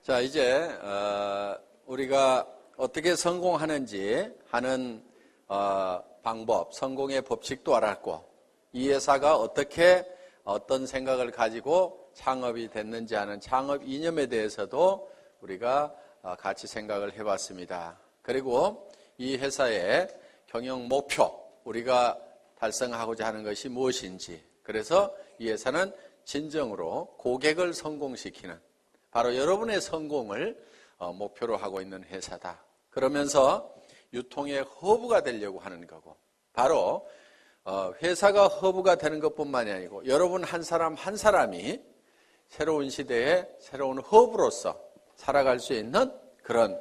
자, 이제 우리가 어떻게 성공하는지 하는 방법, 성공의 법칙도 알았고, 이 회사가 어떻게 어떤 생각을 가지고 창업이 됐는지 하는 창업 이념에 대해서도 우리가 같이 생각을 해봤습니다. 그리고 이 회사의 경영 목표, 우리가 달성하고자 하는 것이 무엇인지, 그래서 이 회사는 진정으로 고객을 성공시키는, 바로 여러분의 성공을 목표로 하고 있는 회사다. 그러면서 유통의 허브가 되려고 하는 거고, 바로 회사가 허브가 되는 것뿐만이 아니고 여러분 한 사람 한 사람이 새로운 시대에 새로운 허브로서 살아갈 수 있는 그런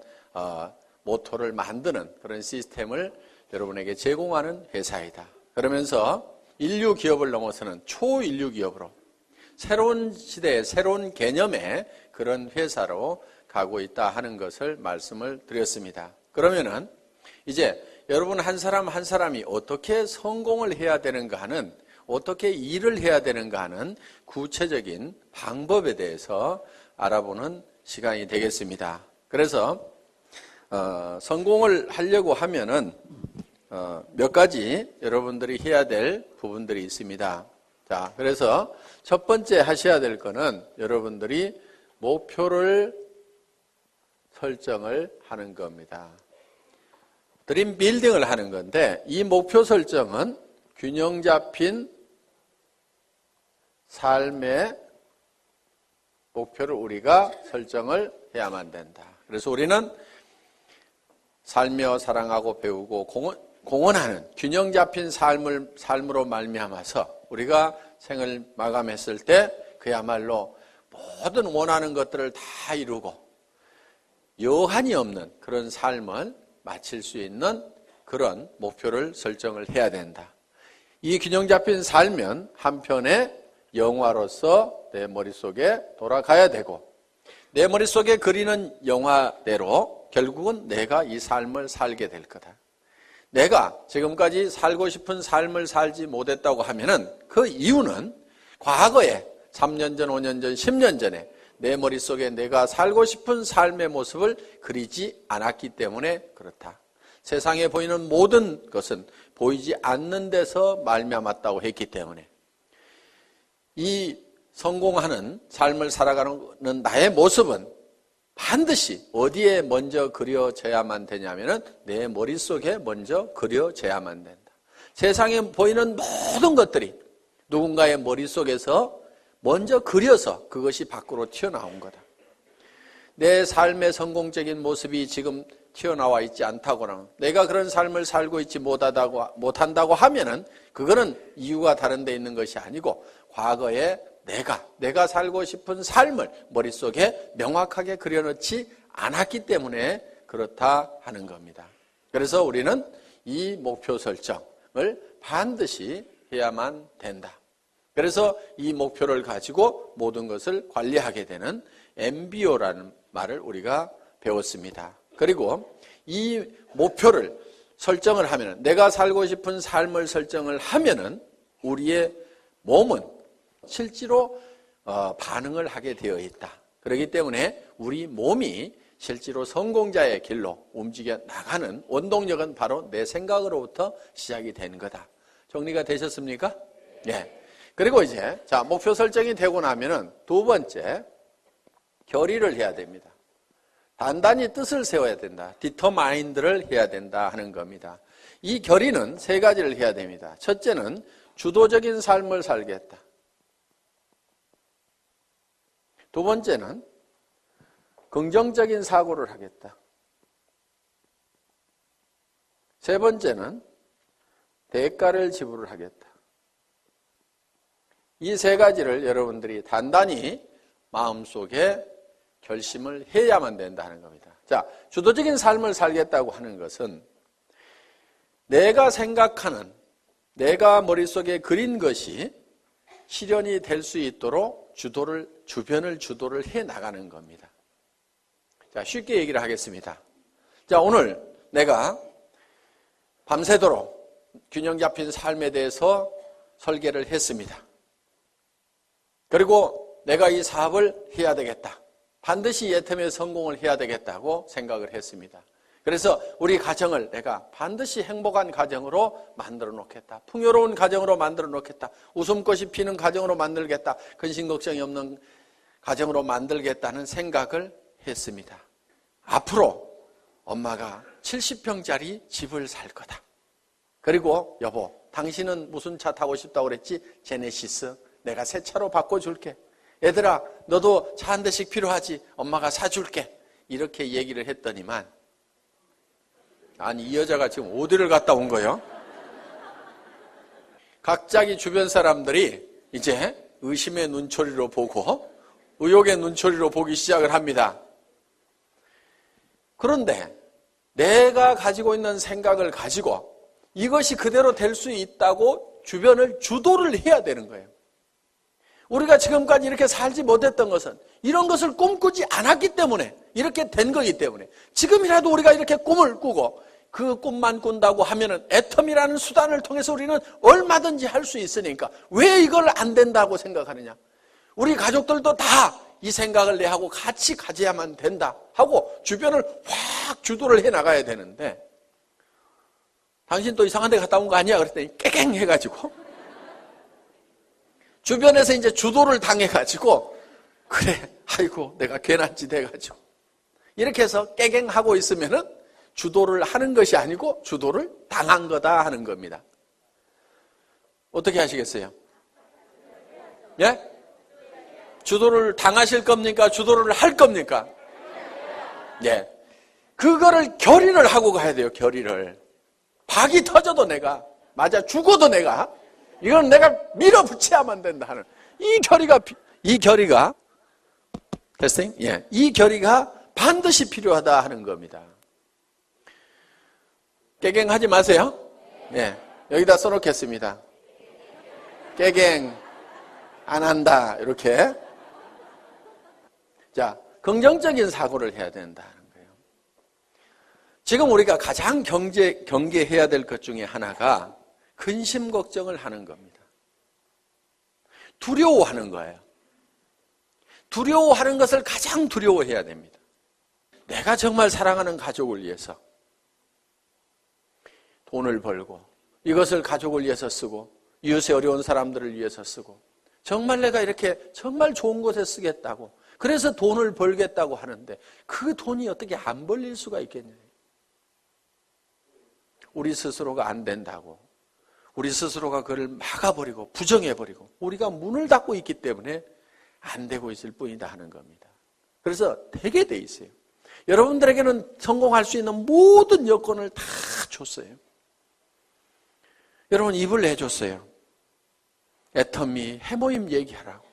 모토를 만드는 그런 시스템을 여러분에게 제공하는 회사이다. 그러면서 인류 기업을 넘어서는 초인류 기업으로 새로운 시대의 새로운 개념의 그런 회사로 가고 있다 하는 것을 말씀을 드렸습니다. 그러면은 이제 여러분 한 사람 한 사람이 어떻게 성공을 해야 되는가 하는, 어떻게 일을 해야 되는가 하는 구체적인 방법에 대해서 알아보는 시간이 되겠습니다. 그래서 성공을 하려고 하면은 몇 가지 여러분들이 해야 될 부분들이 있습니다. 자, 그래서 첫 번째 하셔야 될 거는 여러분들이 목표를 설정을 하는 겁니다. 드림 빌딩을 하는 건데, 이 목표 설정은 균형 잡힌 삶의 목표를 우리가 설정을 해야만 된다. 그래서 우리는 살며 사랑하고 배우고 공헌하는 균형 잡힌 삶으로 말미암아서 우리가 생을 마감했을 때 그야말로 모든 원하는 것들을 다 이루고 여한이 없는 그런 삶을 마칠 수 있는 그런 목표를 설정을 해야 된다. 이 균형 잡힌 삶은 한편의 영화로서 내 머릿속에 돌아가야 되고, 내 머릿속에 그리는 영화대로 결국은 내가 이 삶을 살게 될 거다. 내가 지금까지 살고 싶은 삶을 살지 못했다고 하면은 그 이유는 과거에 3년 전, 5년 전, 10년 전에 내 머릿속에 내가 살고 싶은 삶의 모습을 그리지 않았기 때문에 그렇다. 세상에 보이는 모든 것은 보이지 않는 데서 말미암았다고 했기 때문에 이 성공하는 삶을 살아가는 나의 모습은 반드시 어디에 먼저 그려져야만 되냐면은 내 머릿속에 먼저 그려져야만 된다. 세상에 보이는 모든 것들이 누군가의 머릿속에서 먼저 그려서 그것이 밖으로 튀어나온 거다. 내 삶의 성공적인 모습이 지금 튀어나와 있지 않다거나 내가 그런 삶을 살고 있지 못한다고 하면은 그거는 이유가 다른 데 있는 것이 아니고 과거에 내가 살고 싶은 삶을 머릿속에 명확하게 그려놓지 않았기 때문에 그렇다 하는 겁니다. 그래서 우리는 이 목표 설정을 반드시 해야만 된다. 그래서 이 목표를 가지고 모든 것을 관리하게 되는 MBO라는 말을 우리가 배웠습니다. 그리고 이 목표를 설정을 하면은, 내가 살고 싶은 삶을 설정을 하면은 우리의 몸은 실제로 반응을 하게 되어 있다. 그렇기 때문에 우리 몸이 실제로 성공자의 길로 움직여 나가는 원동력은 바로 내 생각으로부터 시작이 된 거다. 정리가 되셨습니까? 네. 그리고 이제 목표 설정이 되고 나면은 두 번째, 결의를 해야 됩니다. 단단히 뜻을 세워야 된다. 디터마인드를 해야 된다 하는 겁니다. 이 결의는 세 가지를 해야 됩니다. 첫째는 주도적인 삶을 살겠다. 두 번째는 긍정적인 사고를 하겠다. 세 번째는 대가를 지불을 하겠다. 이 세 가지를 여러분들이 단단히 마음속에 결심을 해야만 된다 하는 겁니다. 자, 주도적인 삶을 살겠다고 하는 것은 내가 생각하는, 내가 머릿속에 그린 것이 실현이 될 수 있도록 주변을 주도를 해 나가는 겁니다. 자, 쉽게 얘기를 하겠습니다. 자, 오늘 내가 밤새도록 균형 잡힌 삶에 대해서 설계를 했습니다. 그리고 내가 이 사업을 해야 되겠다. 반드시 애텀에 성공을 해야 되겠다고 생각을 했습니다. 그래서 우리 가정을 내가 반드시 행복한 가정으로 만들어 놓겠다. 풍요로운 가정으로 만들어 놓겠다. 웃음꽃이 피는 가정으로 만들겠다. 근심 걱정이 없는 가정으로 만들겠다는 생각을 했습니다. 앞으로 엄마가 70평짜리 집을 살 거다. 그리고 여보, 당신은 무슨 차 타고 싶다고 그랬지? 제네시스. 내가 새 차로 바꿔줄게. 얘들아, 너도 차 한 대씩 필요하지? 엄마가 사줄게. 이렇게 얘기를 했더니만, 아니 이 여자가 지금 어디를 갔다 온 거예요? 갑자기 주변 사람들이 이제 의심의 눈초리로 보고 의혹의 눈초리로 보기 시작을 합니다. 그런데 내가 가지고 있는 생각을 가지고 이것이 그대로 될 수 있다고 주변을 주도를 해야 되는 거예요. 우리가 지금까지 이렇게 살지 못했던 것은 이런 것을 꿈꾸지 않았기 때문에 이렇게 된 거기 때문에 지금이라도 우리가 이렇게 꿈을 꾸고 그 꿈만 꾼다고 하면은 애텀이라는 수단을 통해서 우리는 얼마든지 할 수 있으니까 왜 이걸 안 된다고 생각하느냐? 우리 가족들도 다 이 생각을 내하고 같이 가져야만 된다 하고 주변을 확 주도를 해 나가야 되는데 당신 또 이상한 데 갔다 온 거 아니야? 그랬더니 깨갱 해가지고 주변에서 이제 주도를 당해가지고 그래 아이고 내가 괜한 짓 해가지고 이렇게 해서 깨갱하고 있으면은 주도를 하는 것이 아니고 주도를 당한 거다 하는 겁니다. 어떻게 하시겠어요? 예? 주도를 당하실 겁니까? 주도를 할 겁니까? 예. 그거를 결의를 하고 가야 돼요, 결의를. 박이 터져도 내가, 맞아, 죽어도 내가, 이건 내가 밀어붙여야만 된다 하는, 이 결의가, 테스팅? 예. 이 결의가 반드시 필요하다 하는 겁니다. 깨갱하지 마세요. 예. 여기다 써놓겠습니다. 깨갱, 안 한다, 이렇게. 자, 긍정적인 사고를 해야 된다는 거예요. 지금 우리가 가장 경계해야 될 것 중에 하나가 근심 걱정을 하는 겁니다. 두려워하는 거예요. 두려워하는 것을 가장 두려워해야 됩니다. 내가 정말 사랑하는 가족을 위해서 돈을 벌고 이것을 가족을 위해서 쓰고 이웃의 어려운 사람들을 위해서 쓰고 정말 내가 이렇게 정말 좋은 곳에 쓰겠다고 그래서 돈을 벌겠다고 하는데 그 돈이 어떻게 안 벌릴 수가 있겠냐. 우리 스스로가 안 된다고 우리 스스로가 그를 막아버리고 부정해버리고 우리가 문을 닫고 있기 때문에 안 되고 있을 뿐이다 하는 겁니다. 그래서 되게 돼 있어요. 여러분들에게는 성공할 수 있는 모든 여건을 다 줬어요. 여러분 입을 내줬어요. 애터미 해모임 얘기하라고.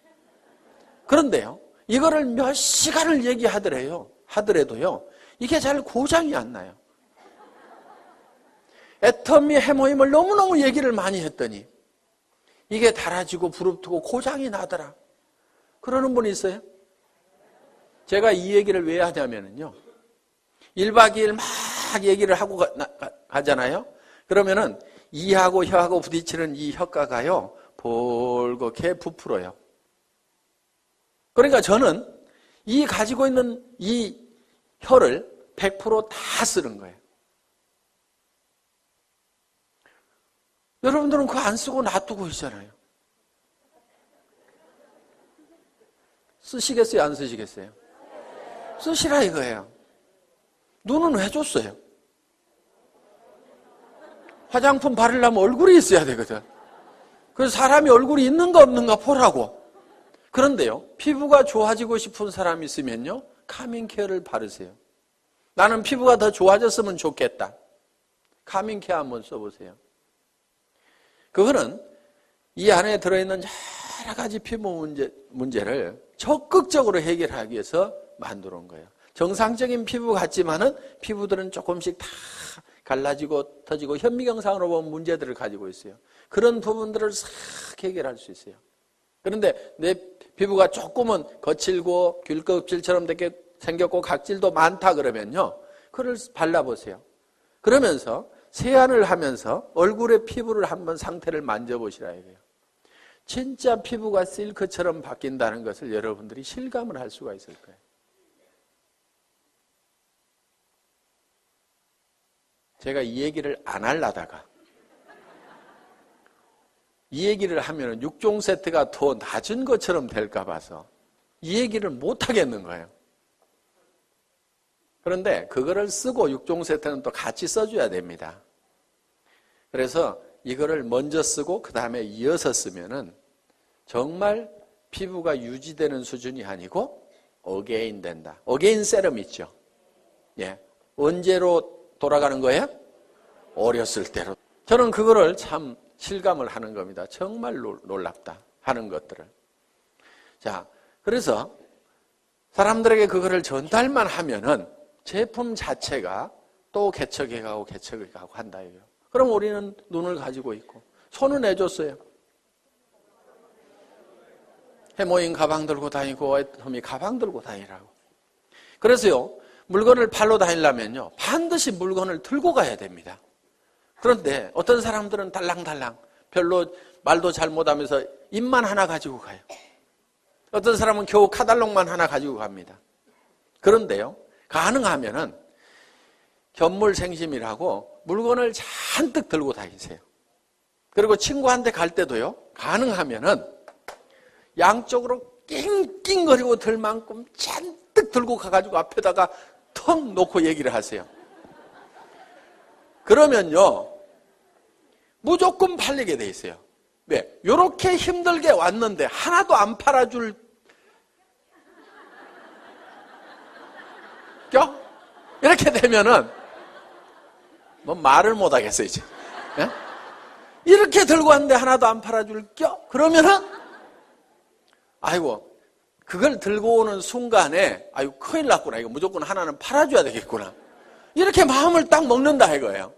그런데요. 이거를 몇 시간을 하더라도요. 이게 잘 고장이 안 나요. 애터미 해모임을 너무너무 얘기를 많이 했더니 이게 달아지고 부릅뜨고 고장이 나더라. 그러는 분이 있어요? 제가 이 얘기를 왜 하냐면요. 1박 2일 막 얘기를 하고 가잖아요. 그러면은 이하고 혀하고 부딪히는 이 혀가가요. 볼겋게 부풀어요. 그러니까 저는 이 가지고 있는 이 혀를 100% 다 쓰는 거예요. 여러분들은 그거 안 쓰고 놔두고 있잖아요. 쓰시겠어요? 안 쓰시겠어요? 쓰시라 이거예요. 눈은 왜 줬어요? 화장품 바르려면 얼굴이 있어야 되거든. 그래서 사람이 얼굴이 있는가 없는가 보라고. 그런데요, 피부가 좋아지고 싶은 사람이 있으면요, 카밍케어를 바르세요. 나는 피부가 더 좋아졌으면 좋겠다. 카밍케어 한번 써보세요. 그거는 이 안에 들어있는 여러 가지 피부 문제를 적극적으로 해결하기 위해서 만들어 온 거예요. 정상적인 피부 같지만은 피부들은 조금씩 다 갈라지고 터지고 현미경상으로 보면 문제들을 가지고 있어요. 그런 부분들을 싹 해결할 수 있어요. 그런데 내 피부가 조금은 거칠고 귤껍질처럼 되게 생겼고 각질도 많다 그러면요. 그걸 발라보세요. 그러면서 세안을 하면서 얼굴의 피부를 한번 상태를 만져보시라 이거예요. 진짜 피부가 실크처럼 바뀐다는 것을 여러분들이 실감을 할 수가 있을 거예요. 제가 이 얘기를 안 하려다가 이 얘기를 하면 6종 세트가 더 낮은 것처럼 될까 봐서 이 얘기를 못 하겠는 거예요. 그런데 그거를 쓰고 6종 세트는 또 같이 써줘야 됩니다. 그래서 이거를 먼저 쓰고 그 다음에 이어서 쓰면은 정말 피부가 유지되는 수준이 아니고 어게인 된다. 어게인 세럼 있죠. 예. 언제로 돌아가는 거예요? 어렸을 때로. 저는 그거를 참 실감을 하는 겁니다. 정말 놀랍다 하는 것들을. 자, 그래서 사람들에게 그거를 전달만 하면은 제품 자체가 또 개척해가고 한다 이거예요. 그럼 우리는 눈을 가지고 있고 손은 내줬어요. 해모인 가방 들고 다니고 애터미 가방 들고 다니라고. 그래서요, 물건을 팔러 다니려면요, 반드시 물건을 들고 가야 됩니다. 그런데 어떤 사람들은 달랑달랑 별로 말도 잘 못하면서 입만 하나 가지고 가요. 어떤 사람은 겨우 카달록만 하나 가지고 갑니다. 그런데요, 가능하면은 견물생심이라고 물건을 잔뜩 들고 다니세요. 그리고 친구한테 갈 때도요, 가능하면은 양쪽으로 낑낑거리고 들 만큼 잔뜩 들고 가가지고 앞에다가 턱 놓고 얘기를 하세요. 그러면요, 무조건 팔리게 돼 있어요. 왜? 이렇게 힘들게 왔는데 하나도 안 팔아줄 껴? 이렇게 되면은 뭐 말을 못 하겠어요, 이제. 예? 이렇게 들고 왔는데 하나도 안 팔아줄 껴? 그러면은 아이고, 그걸 들고 오는 순간에 아이고 큰일 났구나. 이거 무조건 하나는 팔아줘야 되겠구나. 이렇게 마음을 딱 먹는다 이거예요.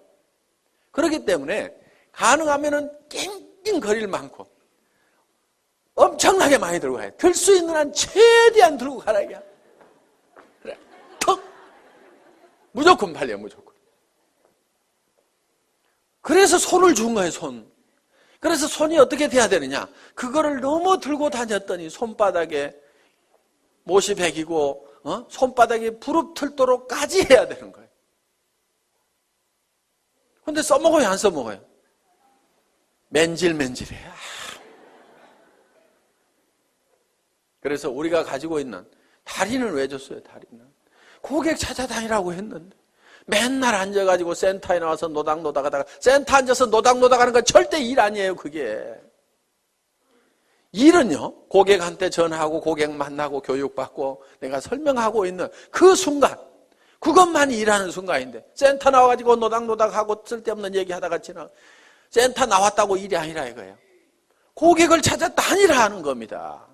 그렇기 때문에 가능하면은 낑낑거릴 만큼 엄청나게 많이 들고 가요. 들 수 있는 한 최대한 들고 가라 이게. 그래, 턱 무조건 팔려, 무조건. 그래서 손을 준 거예요, 손. 그래서 손이 어떻게 돼야 되느냐? 그거를 너무 들고 다녔더니 손바닥에 못이 베기고 손바닥이 부릅틀도록까지 해야 되는 거예요. 근데 써먹어요, 안 써먹어요? 맨질맨질해요. 그래서 우리가 가지고 있는 다리는 왜 줬어요, 다리는? 고객 찾아다니라고 했는데 맨날 앉아가지고 센터에 나와서 노닥노닥 하다가 센터 앉아서 노닥노닥 하는 건 절대 일 아니에요, 그게. 일은요, 고객한테 전화하고 고객 만나고 교육받고 내가 설명하고 있는 그 순간, 그것만이 일하는 순간인데 센터 나와가지고 노닥노닥하고 쓸데없는 얘기하다가 지나 센터 나왔다고 일이 아니라 이거예요. 고객을 찾아 다니라 하는 겁니다.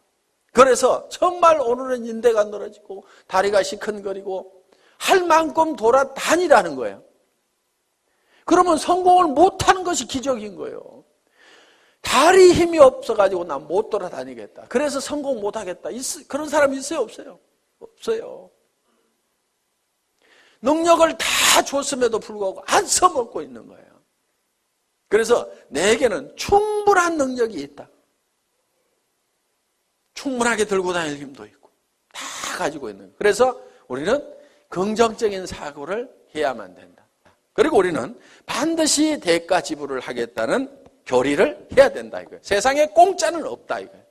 그래서 정말 오늘은 인대가 늘어지고 다리가 시큰거리고 할 만큼 돌아다니라는 거예요. 그러면 성공을 못하는 것이 기적인 거예요. 다리 힘이 없어가지고 난 못 돌아다니겠다. 그래서 성공 못하겠다. 그런 사람 있어요, 없어요? 없어요. 능력을 다 줬음에도 불구하고 안 써먹고 있는 거예요. 그래서 내게는 충분한 능력이 있다. 충분하게 들고 다닐 힘도 있고 다 가지고 있는 거예요. 그래서 우리는 긍정적인 사고를 해야만 된다. 그리고 우리는 반드시 대가 지불을 하겠다는 교리를 해야 된다 이거예요. 세상에 공짜는 없다 이거예요.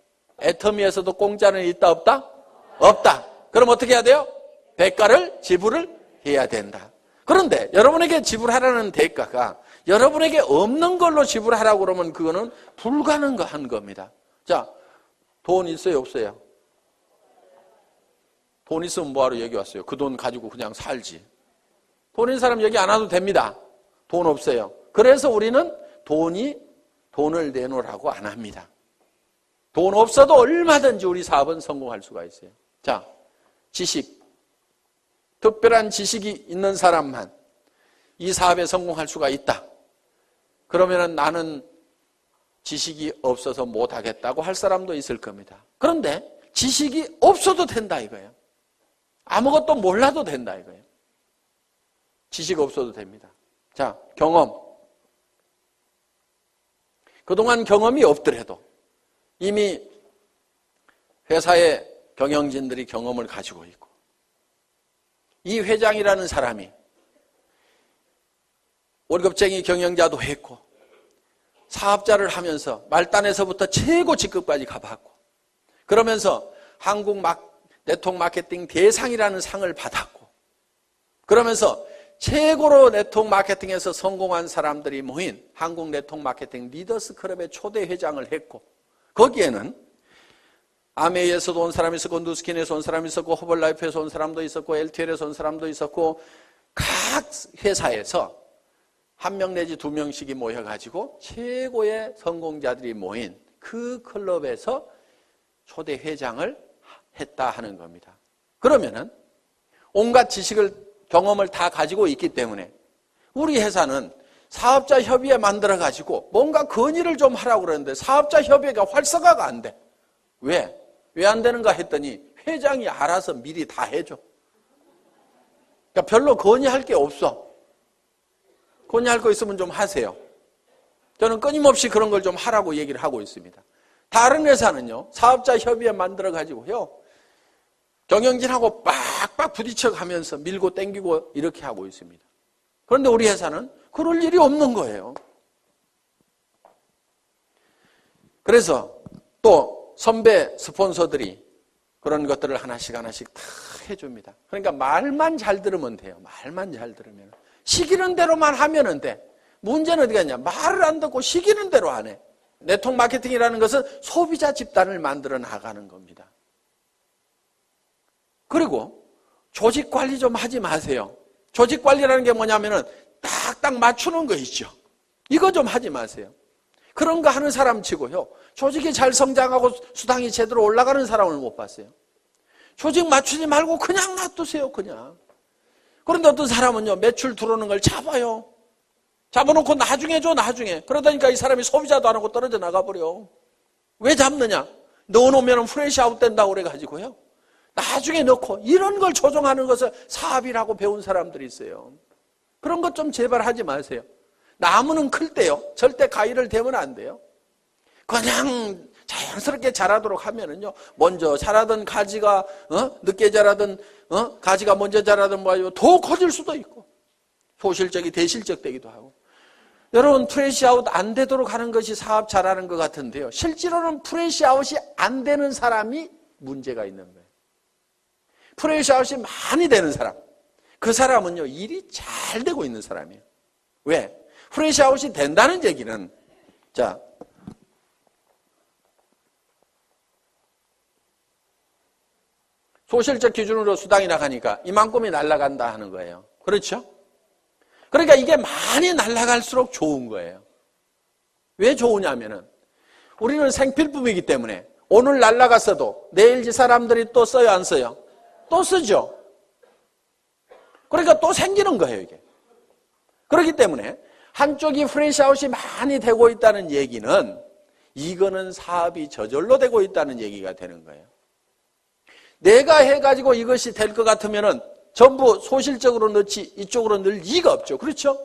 애터미에서도 공짜는 있다 없다? 없다. 그럼 어떻게 해야 돼요? 대가를 지불을 해야 된다. 그런데 여러분에게 지불하라는 대가가 여러분에게 없는 걸로 지불하라고 그러면 그거는 불가능한 겁니다. 자, 돈 있어요, 없어요? 돈 있으면 뭐하러 여기 왔어요? 그 돈 가지고 그냥 살지. 돈 있는 사람 여기 안 와도 됩니다. 돈 없어요. 그래서 우리는 돈을 내놓으라고 안 합니다. 돈 없어도 얼마든지 우리 사업은 성공할 수가 있어요. 자, 지식. 특별한 지식이 있는 사람만 이 사업에 성공할 수가 있다. 그러면 나는 지식이 없어서 못하겠다고 할 사람도 있을 겁니다. 그런데 지식이 없어도 된다 이거예요. 아무것도 몰라도 된다 이거예요. 지식 없어도 됩니다. 자, 경험. 그동안 경험이 없더라도 이미 회사의 경영진들이 경험을 가지고 있고 이 회장이라는 사람이 월급쟁이 경영자도 했고 사업자를 하면서 말단에서부터 최고 직급까지 가봤고 그러면서 한국 네트워크 마케팅 대상이라는 상을 받았고 그러면서 최고로 네트워크 마케팅에서 성공한 사람들이 모인 한국 네트워크 마케팅 리더스 클럽의 초대 회장을 했고 거기에는 아메이에서도 온 사람이 있었고 누스킨에서 온 사람이 있었고 허벌라이프에서 온 사람도 있었고 LTL에서 온 사람도 있었고 각 회사에서 한 명 내지 두 명씩이 모여가지고 최고의 성공자들이 모인 그 클럽에서 초대 회장을 했다 하는 겁니다. 그러면은 온갖 지식을 경험을 다 가지고 있기 때문에 우리 회사는 사업자 협의회 만들어 가지고 뭔가 건의를 좀 하라고 그러는데 사업자 협의회가 활성화가 안 돼. 왜? 왜 안 되는가 했더니 회장이 알아서 미리 다 해줘. 그러니까 별로 건의할 게 없어. 건의할 거 있으면 좀 하세요. 저는 끊임없이 그런 걸 좀 하라고 얘기를 하고 있습니다. 다른 회사는요, 사업자 협의회 만들어 가지고요, 경영진하고 빡빡 부딪혀 가면서 밀고 땡기고 이렇게 하고 있습니다. 그런데 우리 회사는 그럴 일이 없는 거예요. 그래서 또 선배 스폰서들이 그런 것들을 하나씩 하나씩 다 해줍니다. 그러니까 말만 잘 들으면 돼요. 말만 잘 들으면. 시키는 대로만 하면 돼. 문제는 어디 갔냐? 말을 안 듣고 시키는 대로 안 해. 네트워크 마케팅이라는 것은 소비자 집단을 만들어 나가는 겁니다. 그리고 조직 관리 좀 하지 마세요. 조직 관리라는 게 뭐냐면은 딱딱 맞추는 거 있죠. 이거 좀 하지 마세요. 그런 거 하는 사람 치고요, 조직이 잘 성장하고 수당이 제대로 올라가는 사람을 못 봤어요. 조직 맞추지 말고 그냥 놔두세요. 그냥. 그런데 어떤 사람은요, 매출 들어오는 걸 잡아요. 잡아놓고 나중에 줘, 나중에. 그러다니까 이 사람이 소비자도 안 하고 떨어져 나가버려. 왜 잡느냐? 넣어놓으면 프레시 아웃 된다고 그래가지고요, 나중에 넣고 이런 걸 조정하는 것을 사업이라고 배운 사람들이 있어요. 그런 것 좀 제발 하지 마세요. 나무는 클 때요, 절대 가위를 대면 안 돼요. 그냥 자연스럽게 자라도록 하면은요, 먼저 자라던 가지가 늦게 자라던 가지가 먼저 자라던 뭐 더 커질 수도 있고, 소실적이 대실적 되기도 하고. 여러분, 프레시 아웃 안 되도록 하는 것이 사업 잘하는 것 같은데요, 실제로는 프레시 아웃이 안 되는 사람이 문제가 있는 거예요. 프레시 아웃이 많이 되는 사람, 그 사람은요, 일이 잘 되고 있는 사람이에요. 왜? 프레시 아웃이 된다는 얘기는, 자, 소실적 기준으로 수당이 나가니까 이만큼이 날아간다 하는 거예요. 그렇죠? 그러니까 이게 많이 날아갈수록 좋은 거예요. 왜 좋으냐면은 우리는 생필품이기 때문에 오늘 날아갔어도 내일 이 사람들이 또 써요, 안 써요? 또 쓰죠. 그러니까 또 생기는 거예요, 이게. 그렇기 때문에 한쪽이 프레시아웃이 많이 되고 있다는 얘기는 이거는 사업이 저절로 되고 있다는 얘기가 되는 거예요. 내가 해가지고 이것이 될 것 같으면은 전부 소실적으로 넣지 이쪽으로 넣을 이유가 없죠. 그렇죠?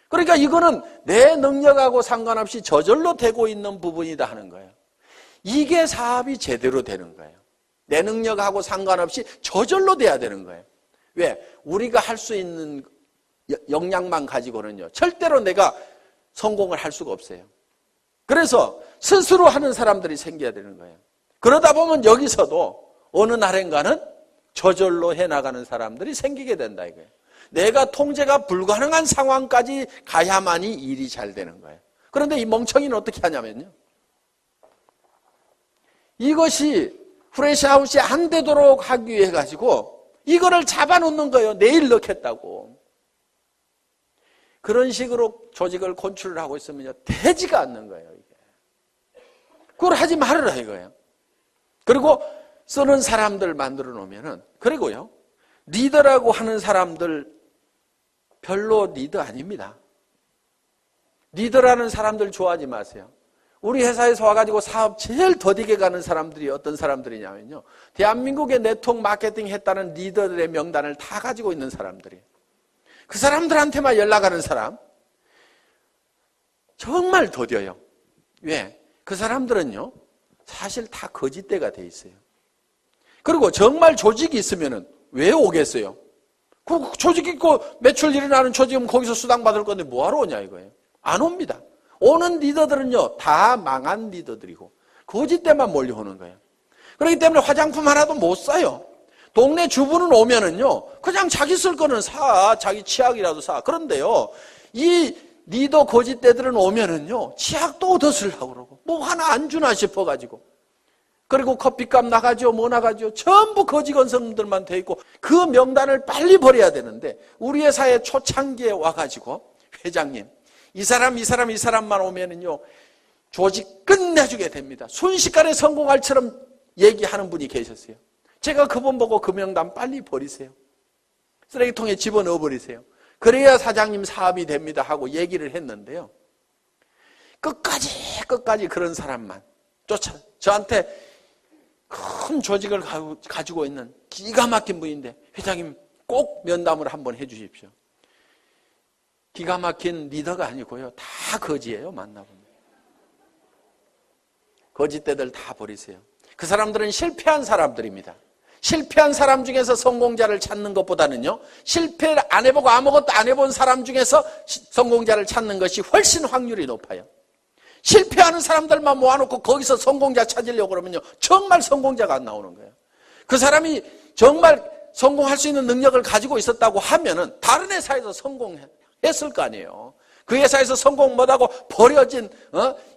그러니까 이거는 내 능력하고 상관없이 저절로 되고 있는 부분이다 하는 거예요. 이게 사업이 제대로 되는 거예요. 내 능력하고 상관없이 저절로 돼야 되는 거예요. 왜? 우리가 할 수 있는 역량만 가지고는요, 절대로 내가 성공을 할 수가 없어요. 그래서 스스로 하는 사람들이 생겨야 되는 거예요. 그러다 보면 여기서도 어느 날인가는 저절로 해나가는 사람들이 생기게 된다 이거예요. 내가 통제가 불가능한 상황까지 가야만이 일이 잘 되는 거예요. 그런데 이 멍청이는 어떻게 하냐면요, 이것이 프레시아웃이 안 되도록 하기 위해 가지고 이거를 잡아놓는 거예요. 내일 넣겠다고. 그런 식으로 조직을 컨트롤 하고 있으면요, 되지가 않는 거예요, 이게. 그걸 하지 말아라 이거예요. 그리고 쓰는 사람들 만들어 놓으면은, 그리고요, 리더라고 하는 사람들 별로 리더 아닙니다. 리더라는 사람들 좋아하지 마세요. 우리 회사에서 와가지고 사업 제일 더디게 가는 사람들이 어떤 사람들이냐면요, 대한민국의 네트워크 마케팅 했다는 리더들의 명단을 다 가지고 있는 사람들이에요. 그 사람들한테만 연락하는 사람 정말 더뎌요. 왜? 그 사람들은요, 사실 다 거짓대가 돼 있어요. 그리고 정말 조직이 있으면은 왜 오겠어요? 그 조직 있고 매출 일어나는 조직은 거기서 수당 받을 건데 뭐하러 오냐 이거예요. 안 옵니다. 오는 리더들은요 다 망한 리더들이고 거짓 때만 몰려오는 거예요. 그렇기 때문에 화장품 하나도 못 사요. 동네 주부는 오면은요 그냥 자기 쓸 거는 사, 자기 치약이라도 사. 그런데요 이 리더 거짓대들은 오면은요 치약도 얻어 쓰려고 그러고 뭐 하나 안 주나 싶어가지고, 그리고 커피값 나가죠 뭐 나가죠 전부 거지 건성들만 돼 있고 그 명단을 빨리 버려야 되는데, 우리 회사의 초창기에 와가지고 회장님 이 사람만 오면은요 조직 끝내주게 됩니다. 순식간에 성공할처럼 얘기하는 분이 계셨어요. 제가 그분 보고 그 명단 빨리 버리세요. 쓰레기통에 집어넣어 버리세요. 그래야 사장님 사업이 됩니다 하고 얘기를 했는데요. 끝까지 그런 사람만 저한테 큰 조직을 가지고 있는 기가 막힌 분인데, 회장님 꼭 면담을 한번 해 주십시오. 기가 막힌 리더가 아니고요 다 거지예요. 만나보면 거짓대들 다 버리세요. 그 사람들은 실패한 사람들입니다. 실패한 사람 중에서 성공자를 찾는 것보다는요 실패를 안 해보고 아무것도 안 해본 사람 중에서 성공자를 찾는 것이 훨씬 확률이 높아요. 실패하는 사람들만 모아놓고 거기서 성공자 찾으려고 그러면요 정말 성공자가 안 나오는 거예요. 그 사람이 정말 성공할 수 있는 능력을 가지고 있었다고 하면은 다른 회사에서 성공했을 거 아니에요. 그 회사에서 성공 못하고 버려진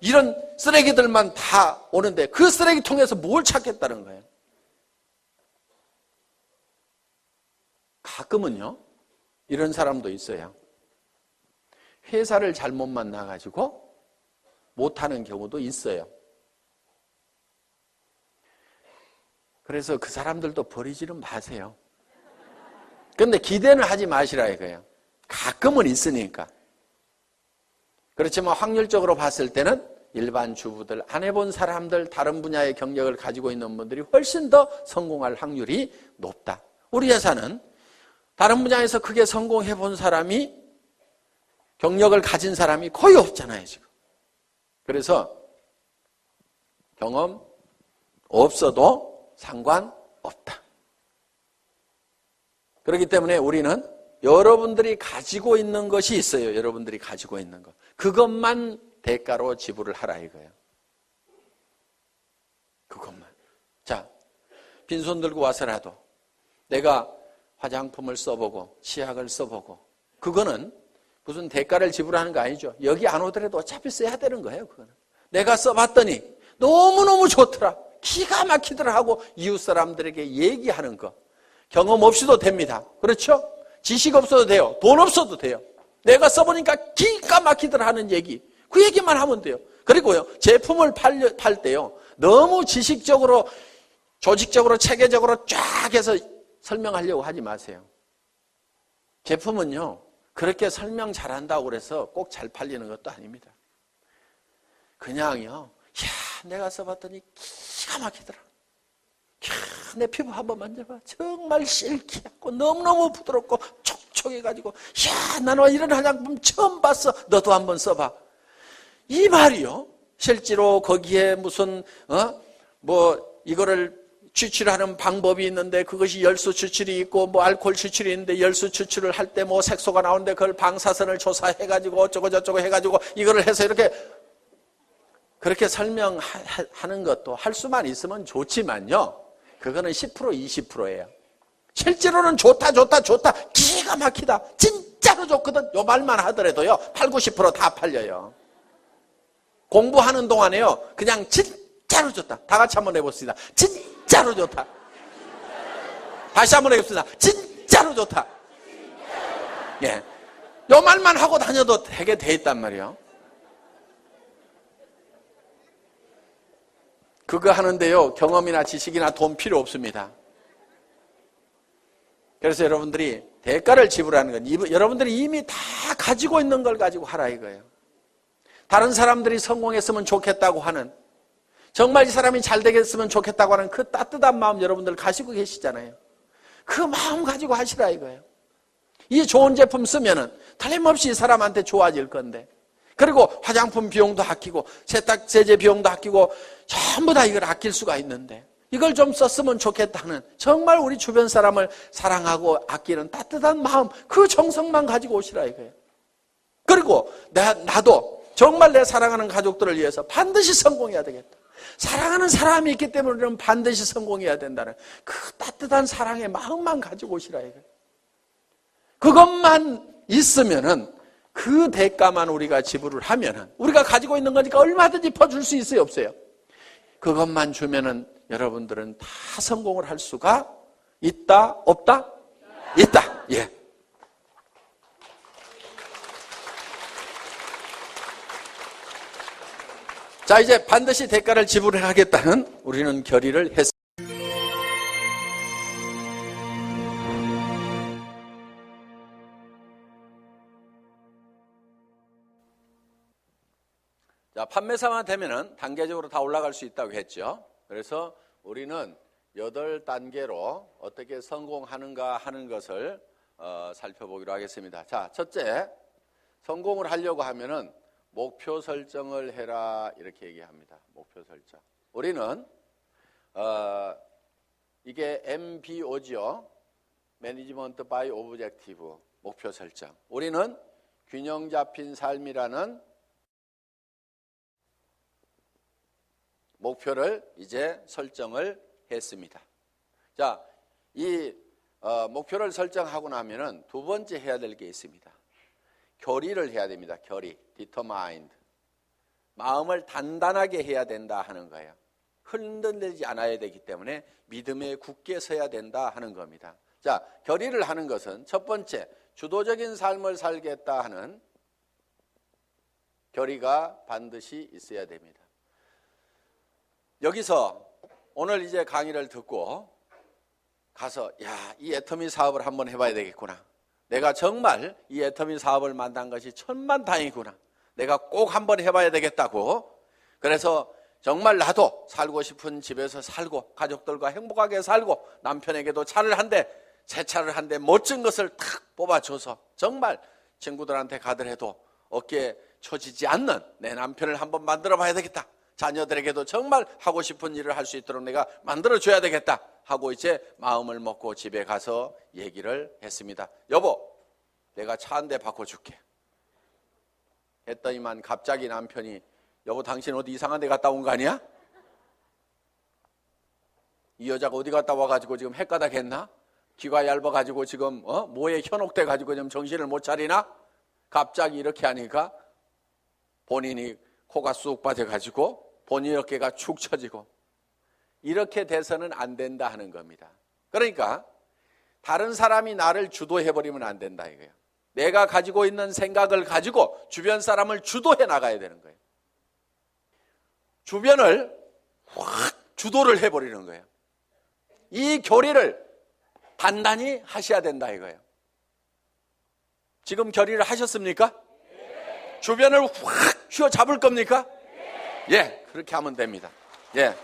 이런 쓰레기들만 다 오는데 그 쓰레기통에서 뭘 찾겠다는 거예요. 가끔은요 이런 사람도 있어요. 회사를 잘못 만나가지고 못하는 경우도 있어요. 그래서 그 사람들도 버리지는 마세요. 근데 기대는 하지 마시라 이거예요. 가끔은 있으니까. 그렇지만 확률적으로 봤을 때는 일반 주부들, 안 해본 사람들, 다른 분야의 경력을 가지고 있는 분들이 훨씬 더 성공할 확률이 높다. 우리 회사는 다른 분야에서 크게 성공해 본 사람이, 경력을 가진 사람이 거의 없잖아요 지금. 그래서 경험 없어도 상관없다. 그렇기 때문에 우리는 여러분들이 가지고 있는 것이 있어요. 여러분들이 가지고 있는 것. 그것만 대가로 지불을 하라 이거예요. 그것만. 자, 빈손 들고 와서라도 내가 화장품을 써보고 치약을 써보고, 그거는 무슨 대가를 지불하는 거 아니죠. 여기 안 오더라도 어차피 써야 되는 거예요. 그거는 내가 써봤더니 너무너무 좋더라, 기가 막히더라 하고 이웃 사람들에게 얘기하는 거. 경험 없이도 됩니다. 그렇죠? 지식 없어도 돼요. 돈 없어도 돼요. 내가 써보니까 기가 막히더라 하는 얘기, 그 얘기만 하면 돼요. 그리고요 제품을 팔 때요 너무 지식적으로 조직적으로 체계적으로 쫙 해서 설명하려고 하지 마세요. 제품은요 그렇게 설명 잘한다고 그래서 꼭 잘 팔리는 것도 아닙니다. 그냥요, 내가 써봤더니 기가 막히더라. 내 피부 한번 만져봐. 정말 실키하고 너무너무 부드럽고 촉촉해가지고, 나는 이런 화장품 처음 봤어. 너도 한번 써봐. 이 말이요, 실제로 거기에 무슨 이거를 추출하는 방법이 있는데, 그것이 열수 추출이 있고 뭐 알코올 추출이 있는데, 열수 추출을 할 때 뭐 색소가 나오는데 그걸 방사선을 조사해가지고 어쩌고 저쩌고 해가지고 이거를 해서 이렇게 그렇게 설명하는 것도 할 수만 있으면 좋지만요, 그거는 10% 20%예요. 실제로는 좋다 기가 막히다 진짜로 좋거든 요 말만 하더라도요 8, 90% 다 팔려요. 공부하는 동안에요 그냥 진짜로 좋다, 다 같이 한번 해봅시다. 진짜로 좋다. 다시 한번 해봅시다. 진짜로 좋다. 예, 요 말만 하고 다녀도 되게 돼 있단 말이에요. 그거 하는데요 경험이나 지식이나 돈 필요 없습니다. 그래서 여러분들이 대가를 지불하는 건 여러분들이 이미 다 가지고 있는 걸 가지고 하라 이거예요. 다른 사람들이 성공했으면 좋겠다고 하는, 정말 이 사람이 잘 되겠으면 좋겠다고 하는 그 따뜻한 마음 여러분들 가지고 계시잖아요. 그 마음 가지고 하시라 이거예요. 이 좋은 제품 쓰면은 틀림없이 이 사람한테 좋아질 건데, 그리고 화장품 비용도 아끼고 세탁세제 비용도 아끼고 전부 다 이걸 아낄 수가 있는데, 이걸 좀 썼으면 좋겠다는, 정말 우리 주변 사람을 사랑하고 아끼는 따뜻한 마음, 그 정성만 가지고 오시라 이거예요. 그리고 나도 정말 내 사랑하는 가족들을 위해서 반드시 성공해야 되겠다. 사랑하는 사람이 있기 때문에 우리는 반드시 성공해야 된다는 그 따뜻한 사랑의 마음만 가지고 오시라 이거예요. 그것만 있으면은, 그 대가만 우리가 지불을 하면은, 우리가 가지고 있는 거니까 얼마든지 퍼줄 수 있어요, 없어요? 그것만 주면은 여러분들은 다 성공을 할 수가 있다, 없다? 있다. 예. 자, 이제 반드시 대가를 지불하겠다는 우리는 결의를 했습니다. 자, 판매사만 되면은 단계적으로 다 올라갈 수 있다고 했죠. 그래서 우리는 8단계로 어떻게 성공하는가 하는 것을 살펴보기로 하겠습니다. 자, 첫째, 성공을 하려고 하면은 목표 설정을 해라 이렇게 얘기합니다. 목표 설정. 우리는 이게 MBO죠. Management by Objective, 목표 설정. 우리는 균형 잡힌 삶이라는 목표를 이제 설정을 했습니다. 자, 이 목표를 설정하고 나면은 두 번째 해야 될 게 있습니다. 결의를 해야 됩니다. 결의, determined. 마음을 단단하게 해야 된다 하는 거예요. 흔들리지 않아야 되기 때문에 믿음에 굳게 서야 된다 하는 겁니다. 자, 결의를 하는 것은 첫 번째, 주도적인 삶을 살겠다 하는 결의가 반드시 있어야 됩니다. 여기서 오늘 이제 강의를 듣고 가서 이 애터미 사업을 한번 해봐야 되겠구나. 내가 정말 이 애터미 사업을 만난 것이 천만다행이구나. 내가 꼭 한번 해봐야 되겠다고. 그래서 정말 나도 살고 싶은 집에서 살고 가족들과 행복하게 살고 남편에게도 차를 한 대, 새 차를 한 대 멋진 것을 탁 뽑아줘서 정말 친구들한테 가더라도 어깨에 처지지 않는 내 남편을 한번 만들어봐야 되겠다. 자녀들에게도 정말 하고 싶은 일을 할 수 있도록 내가 만들어줘야 되겠다 하고 이제 마음을 먹고 집에 가서 얘기를 했습니다. 여보, 내가 차 한 대 바꿔줄게 했더니만 갑자기 남편이, 여보 당신 어디 이상한 데 갔다 온 거 아니야? 이 여자가 어디 갔다 와가지고 지금 헷가닥 했나? 귀가 얇아가지고 지금 뭐에 현혹돼가지고 지금 정신을 못 차리나? 갑자기 이렇게 하니까 본인이 코가 쑥 빠져가지고 본인 어깨가 축 처지고, 이렇게 돼서는 안 된다 하는 겁니다. 그러니까 다른 사람이 나를 주도해버리면 안 된다 이거예요. 내가 가지고 있는 생각을 가지고 주변 사람을 주도해 나가야 되는 거예요. 주변을 확 주도를 해버리는 거예요. 이 결의를 단단히 하셔야 된다 이거예요. 지금 결의를 하셨습니까? 네. 주변을 확 휘어잡을 겁니까? 네. 예, 그렇게 하면 됩니다. 예.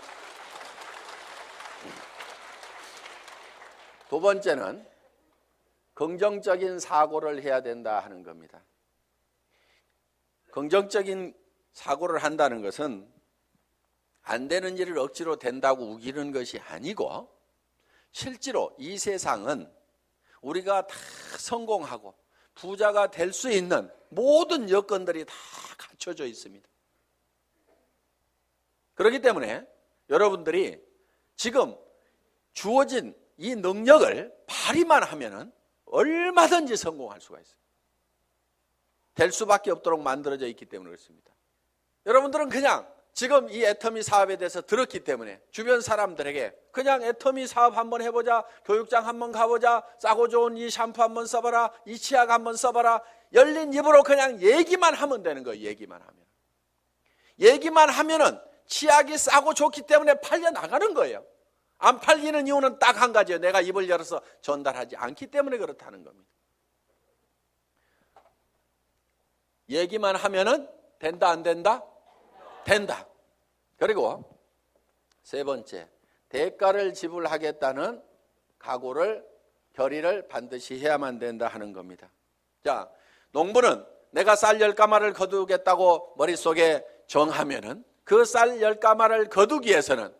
두 번째는 긍정적인 사고를 해야 된다 하는 겁니다. 긍정적인 사고를 한다는 것은 안 되는 일을 억지로 된다고 우기는 것이 아니고, 실제로 이 세상은 우리가 다 성공하고 부자가 될 수 있는 모든 여건들이 다 갖춰져 있습니다. 그렇기 때문에 여러분들이 지금 주어진 이 능력을 발휘만 하면은 얼마든지 성공할 수가 있어요. 될 수밖에 없도록 만들어져 있기 때문에 그렇습니다. 여러분들은 그냥 지금 이 애터미 사업에 대해서 들었기 때문에 주변 사람들에게 그냥 애터미 사업 한번 해보자, 교육장 한번 가보자, 싸고 좋은 이 샴푸 한번 써봐라, 이 치약 한번 써봐라, 열린 입으로 그냥 얘기만 하면 되는 거예요. 얘기만 하면은 치약이 싸고 좋기 때문에 팔려 나가는 거예요. 안 팔리는 이유는 딱 한 가지예요. 내가 입을 열어서 전달하지 않기 때문에 그렇다는 겁니다. 얘기만 하면은 된다 안 된다? 된다. 그리고 세 번째, 대가를 지불하겠다는 각오를, 결의를 반드시 해야만 된다 하는 겁니다. 자, 농부는 내가 쌀 10가마를 거두겠다고 머릿속에 정하면은 그 쌀 10가마를 거두기 위해서는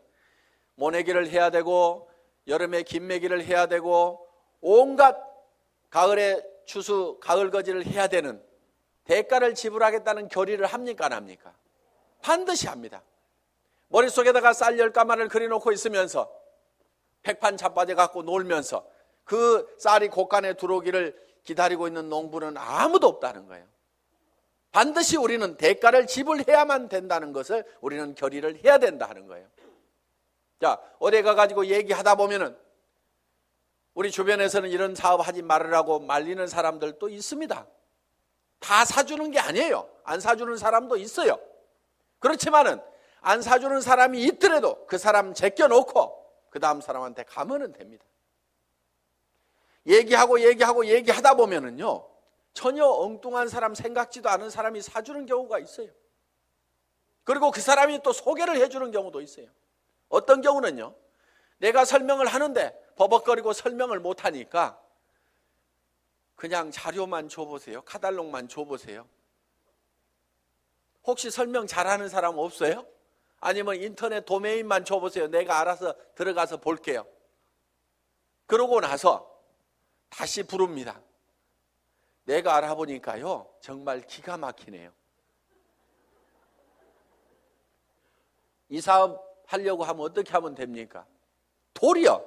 모내기를 해야 되고 여름에 김매기를 해야 되고 온갖 가을에 추수 가을거지를 해야 되는 대가를 지불하겠다는 결의를 합니까 안 합니까? 반드시 합니다. 머릿속에다가 쌀 10가마를 그려놓고 있으면서 백판 자빠져 갖고 놀면서 그 쌀이 곳간에 들어오기를 기다리고 있는 농부는 아무도 없다는 거예요. 반드시 우리는 대가를 지불해야만 된다는 것을 우리는 결의를 해야 된다 하는 거예요. 자, 어디 가가지고 얘기하다 보면은 우리 주변에서는 이런 사업 하지 말으라고 말리는 사람들도 있습니다. 다 사주는 게 아니에요. 안 사주는 사람도 있어요. 그렇지만은 안 사주는 사람이 있더라도 그 사람 제껴놓고 그 다음 사람한테 가면은 됩니다. 얘기하다 보면은요, 전혀 엉뚱한 사람, 생각지도 않은 사람이 사주는 경우가 있어요. 그리고 그 사람이 또 소개를 해주는 경우도 있어요. 어떤 경우는요, 내가 설명을 하는데 버벅거리고 설명을 못하니까 그냥 자료만 줘보세요. 카탈로그만 줘보세요. 혹시 설명 잘하는 사람 없어요? 아니면 인터넷 도메인만 줘보세요. 내가 알아서 들어가서 볼게요. 그러고 나서 다시 부릅니다. 내가 알아보니까요, 정말 기가 막히네요. 이 사업 하려고 하면 어떻게 하면 됩니까? 도리어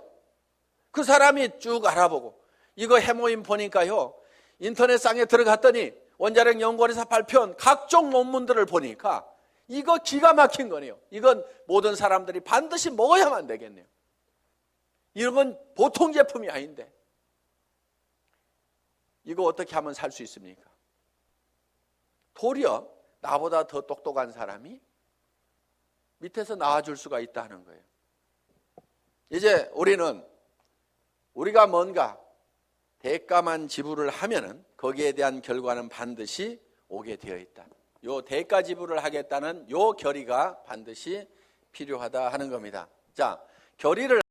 그 사람이 쭉 알아보고 이거 해모임 보니까요, 인터넷상에 들어갔더니 원자력 연구원에서 발표한 각종 논문들을 보니까 이거 기가 막힌 거네요. 이건 모든 사람들이 반드시 먹어야만 되겠네요. 이런 건 보통 제품이 아닌데 이거 어떻게 하면 살 수 있습니까? 도리어 나보다 더 똑똑한 사람이 밑에서 나와줄 수가 있다는 거예요. 이제 우리가 뭔가 대가만 지불을 하면은 거기에 대한 결과는 반드시 오게 되어 있다. 요 대가 지불을 하겠다는 요 결의가 반드시 필요하다 하는 겁니다. 자, 결의를